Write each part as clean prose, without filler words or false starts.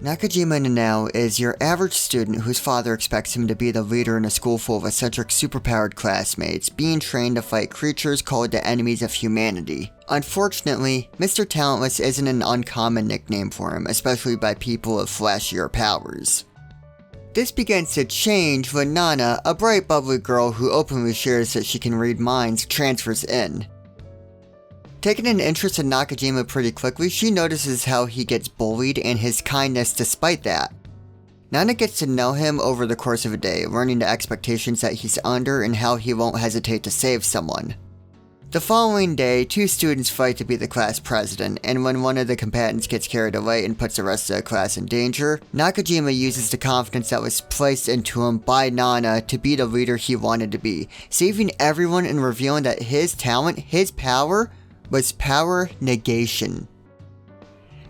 Nakajima Nanao is your average student whose father expects him to be the leader in a school full of eccentric superpowered classmates, being trained to fight creatures called the enemies of humanity. Unfortunately, Mr. Talentless isn't an uncommon nickname for him, especially by people of flashier powers. This begins to change when Nana, a bright bubbly girl who openly shares that she can read minds, transfers in. Taking an interest in Nakajima pretty quickly, she notices how he gets bullied and his kindness despite that. Nana gets to know him over the course of a day, learning the expectations that he's under and how he won't hesitate to save someone. The following day, two students fight to be the class president, and when one of the combatants gets carried away and puts the rest of the class in danger, Nakajima uses the confidence that was placed into him by Nana to be the leader he wanted to be, saving everyone and revealing that his talent, his power, was power negation.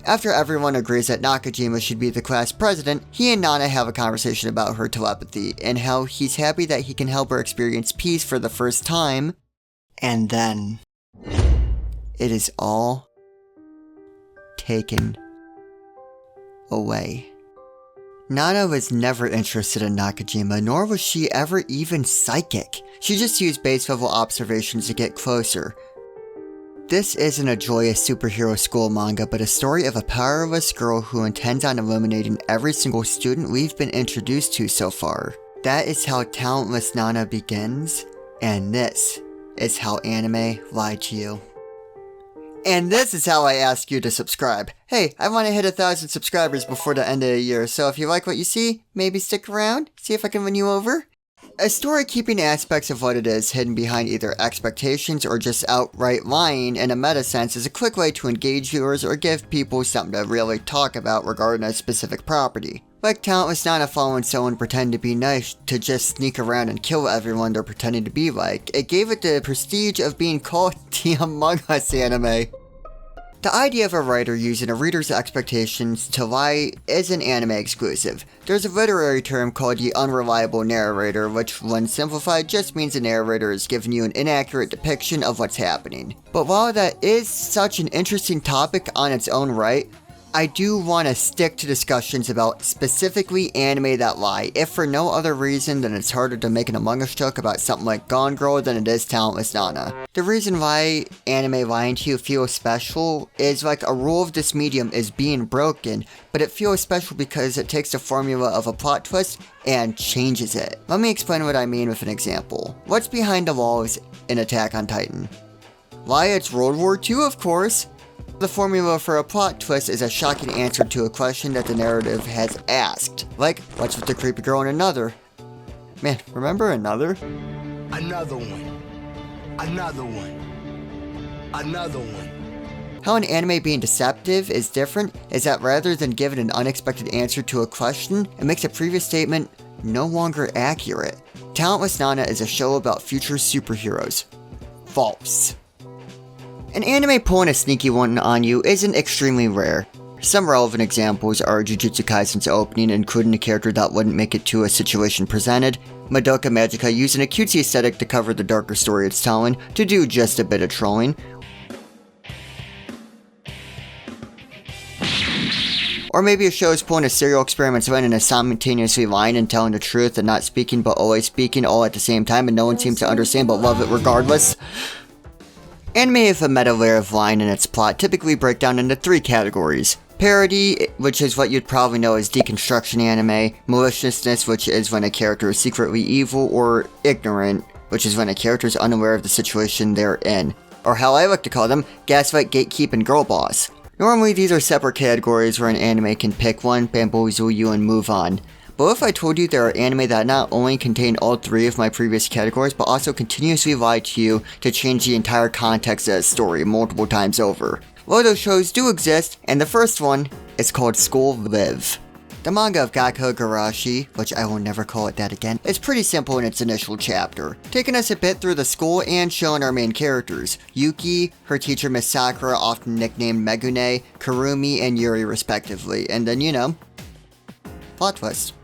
After everyone agrees that Nakajima should be the class president, he and Nana have a conversation about her telepathy and how he's happy that he can help her experience peace for the first time, and then it is all taken away. Nana was never interested in Nakajima, nor was she ever even psychic. She just used base level observations to get closer. This isn't a joyous superhero school manga, but a story of a powerless girl who intends on eliminating every single student we've been introduced to so far. That is how talentless Nana begins, and this is how anime lied to you. And this is how I ask you to subscribe. Hey, I want to hit 1,000 subscribers before the end of the year, so if you like what you see, maybe stick around, see if I can win you over. A story keeping aspects of what it is hidden behind either expectations or just outright lying in a meta sense is a quick way to engage viewers or give people something to really talk about regarding a specific property. Like Talentless Nana following someone pretending to be nice to just sneak around and kill everyone they're pretending to be like. It gave it the prestige of being called the Among Us anime. The idea of a writer using a reader's expectations to lie isn't anime exclusive. There's a literary term called the unreliable narrator, which when simplified just means the narrator is giving you an inaccurate depiction of what's happening. But while that is such an interesting topic on its own right, I do want to stick to discussions about specifically anime that lie, if for no other reason than it's harder to make an Among Us joke about something like Gone Girl than it is Talentless Nana. The reason why anime lying to you feels special is like a rule of this medium is being broken, but it feels special because it takes the formula of a plot twist and changes it. Let me explain what I mean with an example. What's behind the walls in Attack on Titan? Why, it's World War II, of course. The formula for a plot twist is a shocking answer to a question that the narrative has asked. Like, what's with the creepy girl in Another? Man, remember Another? Another one. Another one. Another one. How an anime being deceptive is different is that rather than giving an unexpected answer to a question, it makes a previous statement no longer accurate. Talentless Nana is a show about future superheroes. False. An anime pulling a sneaky one on you isn't extremely rare. Some relevant examples are Jujutsu Kaisen's opening, including a character that wouldn't make it to a situation presented, Madoka Magica using a cutesy aesthetic to cover the darker story it's telling, to do just a bit of trolling, or maybe a show is pulling a serial experiments in and is simultaneously lying and telling the truth and not speaking but always speaking all at the same time and no one seems to understand but love it regardless. Anime with a meta layer of lying in its plot typically break down into three categories. Parody, which is what you'd probably know as deconstruction anime, maliciousness, which is when a character is secretly evil, or ignorant, which is when a character is unaware of the situation they're in. Or how I like to call them, gaslight, gatekeep, and girl boss. Normally these are separate categories where an anime can pick one, bamboozle you, and move on. But if I told you there are anime that not only contain all three of my previous categories, but also continuously lie to you to change the entire context of the story multiple times over. Well, those shows do exist, and the first one is called School Live. The manga of Gakko Garashi, which I will never call it that again, is pretty simple in its initial chapter, taking us a bit through the school and showing our main characters, Yuki, her teacher Miss Sakura, often nicknamed Megune, Kurumi, and Yuri respectively, and then, plot twist.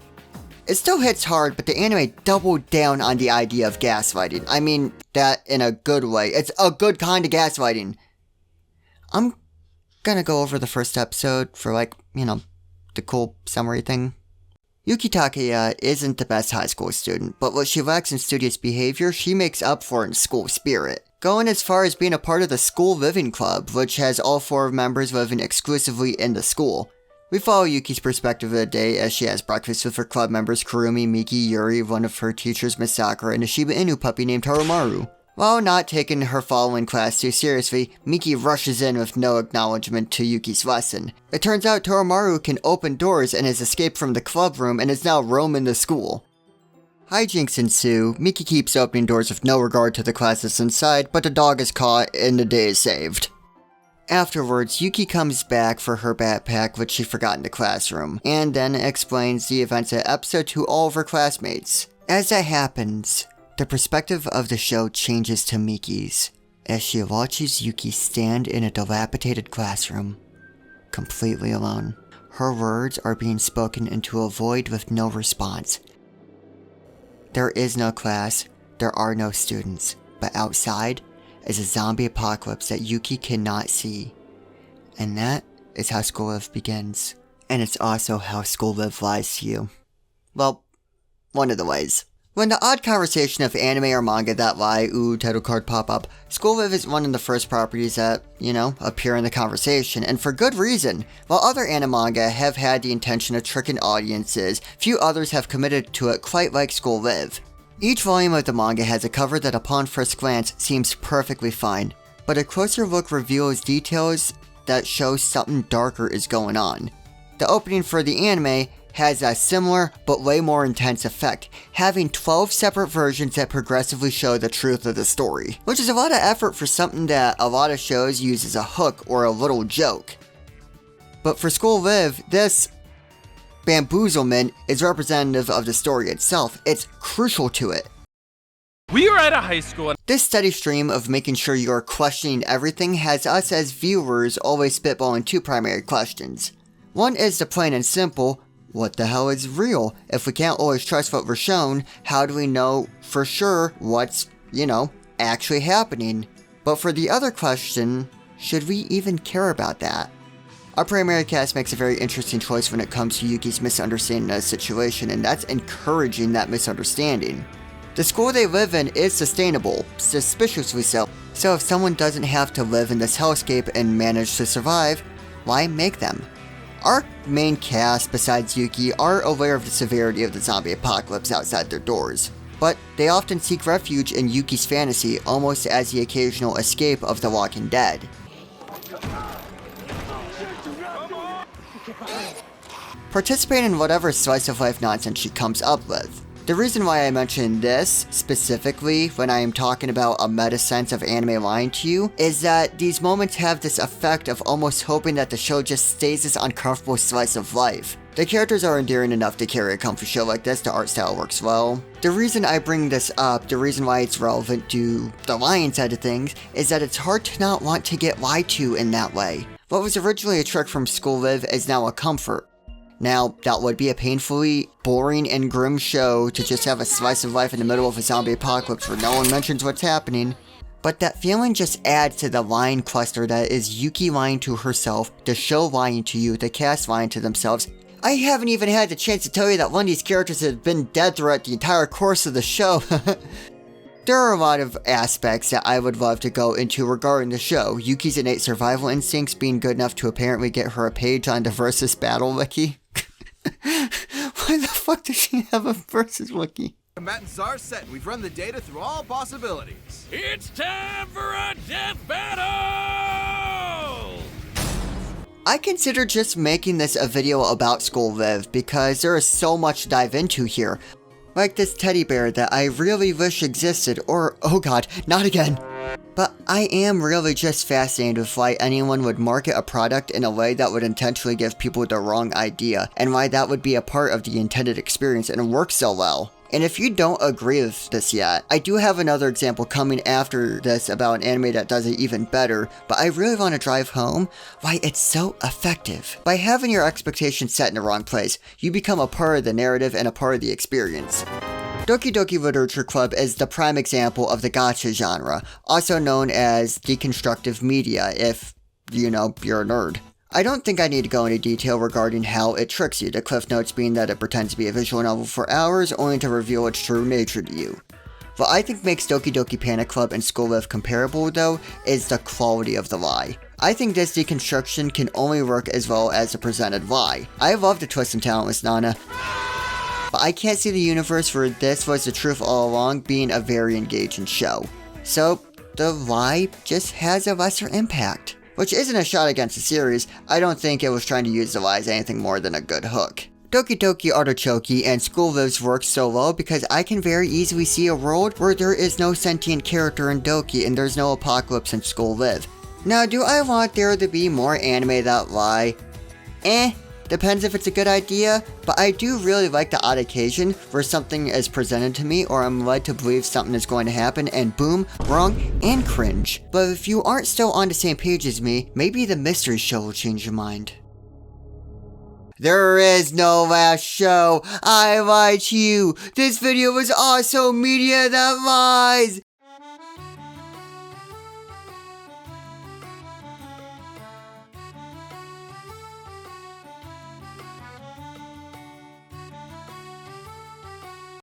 It still hits hard, but the anime doubled down on the idea of gaslighting. I mean that in a good way. It's a good kind of gaslighting. I'm gonna go over the first episode for 30 the cool summary thing. Yuki Takaya isn't the best high school student, but what she lacks in studious behavior, she makes up for in school spirit. Going as far as being a part of the school living club, which has all 4 members living exclusively in the school. We follow Yuki's perspective of the day as she has breakfast with her club members Kurumi, Miki, Yuri, one of her teachers Miss Sakura, and a Shiba Inu puppy named Harumaru. While not taking her following class too seriously, Miki rushes in with no acknowledgement to Yuki's lesson. It turns out Harumaru can open doors and has escaped from the club room and is now roaming the school. Hijinks ensue. Miki keeps opening doors with no regard to the classes inside, but the dog is caught and the day is saved. Afterwards, Yuki comes back for her backpack, which she forgot in the classroom, and then explains the events of the episode to all of her classmates. As that happens, the perspective of the show changes to Miki's, as she watches Yuki stand in a dilapidated classroom, completely alone. Her words are being spoken into a void with no response. There is no class, there are no students, but outside is a zombie apocalypse that Yuki cannot see. And that is how School Live begins. And it's also how School Live lies to you. Well, one of the ways. When the odd conversation of anime or manga that lie, title card pop up, School Live is one of the first properties that, appear in the conversation, and for good reason. While other anime manga have had the intention of tricking audiences, few others have committed to it quite like School Live. Each volume of the manga has a cover that upon first glance seems perfectly fine, but a closer look reveals details that show something darker is going on. The opening for the anime has a similar but way more intense effect, having 12 separate versions that progressively show the truth of the story, which is a lot of effort for something that a lot of shows use as a hook or a little joke. But for School Live, this bamboozlement is representative of the story itself. It's crucial to it. We are at a high school. This steady stream of making sure you are questioning everything has us as viewers always spitballing 2 primary questions. One is the plain and simple, what the hell is real? If we can't always trust what we're shown, how do we know for sure what's, actually happening? But for the other question, should we even care about that? Our primary cast makes a very interesting choice when it comes to Yuki's misunderstanding of the situation, and that's encouraging that misunderstanding. The school they live in is sustainable, suspiciously so. So if someone doesn't have to live in this hellscape and manage to survive, why make them? Our main cast, besides Yuki, are aware of the severity of the zombie apocalypse outside their doors, but they often seek refuge in Yuki's fantasy almost as the occasional escape of the Walking Dead. Participate in whatever slice of life nonsense she comes up with. The reason why I mention this specifically when I am talking about a meta sense of anime lying to you is that these moments have this effect of almost hoping that the show just stays this uncomfortable slice of life. The characters are endearing enough to carry a comfy show like this, the art style works well. The reason I bring this up, the reason why it's relevant to the lying side of things, is that it's hard to not want to get lied to in that way. What was originally a trick from School Live is now a comfort. Now, that would be a painfully boring and grim show to just have a slice of life in the middle of a zombie apocalypse where no one mentions what's happening. But that feeling just adds to the lying cluster that is Yuki lying to herself, the show lying to you, the cast lying to themselves. I haven't even had the chance to tell you that one of these characters has been dead throughout the entire course of the show. There are a lot of aspects that I would love to go into regarding the show. Yuki's innate survival instincts being good enough to apparently get her a page on the Versus Battle Wiki. Why the fuck does she have a Versus Wiki? Combatants are set. We've run the data through all possibilities. It's time for a death battle! I consider just making this a video about School Live because there is so much to dive into here. Like this teddy bear that I really wish existed, or, oh god, not again. But I am really just fascinated with why anyone would market a product in a way that would intentionally give people the wrong idea, and why that would be a part of the intended experience and work so well. And if you don't agree with this yet, I do have another example coming after this about an anime that does it even better, but I really want to drive home why it's so effective. By having your expectations set in the wrong place, you become a part of the narrative and a part of the experience. Doki Doki Literature Club is the prime example of the gacha genre, also known as deconstructive media if, you're a nerd. I don't think I need to go into detail regarding how it tricks you, the cliff notes being that it pretends to be a visual novel for hours only to reveal its true nature to you. What I think makes Doki Doki Panic Club and School Live comparable though, is the quality of the lie. I think this deconstruction can only work as well as the presented lie. I love the twist and talentless Nana, but I can't see the universe where this was the truth all along being a very engaging show. So, the lie just has a lesser impact. Which isn't a shot against the series, I don't think it was trying to use the lie as anything more than a good hook. Doki Doki Artichoke and School Lives work so well because I can very easily see a world where there is no sentient character in Doki and there's no apocalypse in School Live. Now, do I want there to be more anime that lie? Depends if it's a good idea, but I do really like the odd occasion where something is presented to me or I'm led to believe something is going to happen and boom, wrong, and cringe. But if you aren't still on the same page as me, maybe the mystery show will change your mind. There is no last show. I lied to you. This video was also media that lies.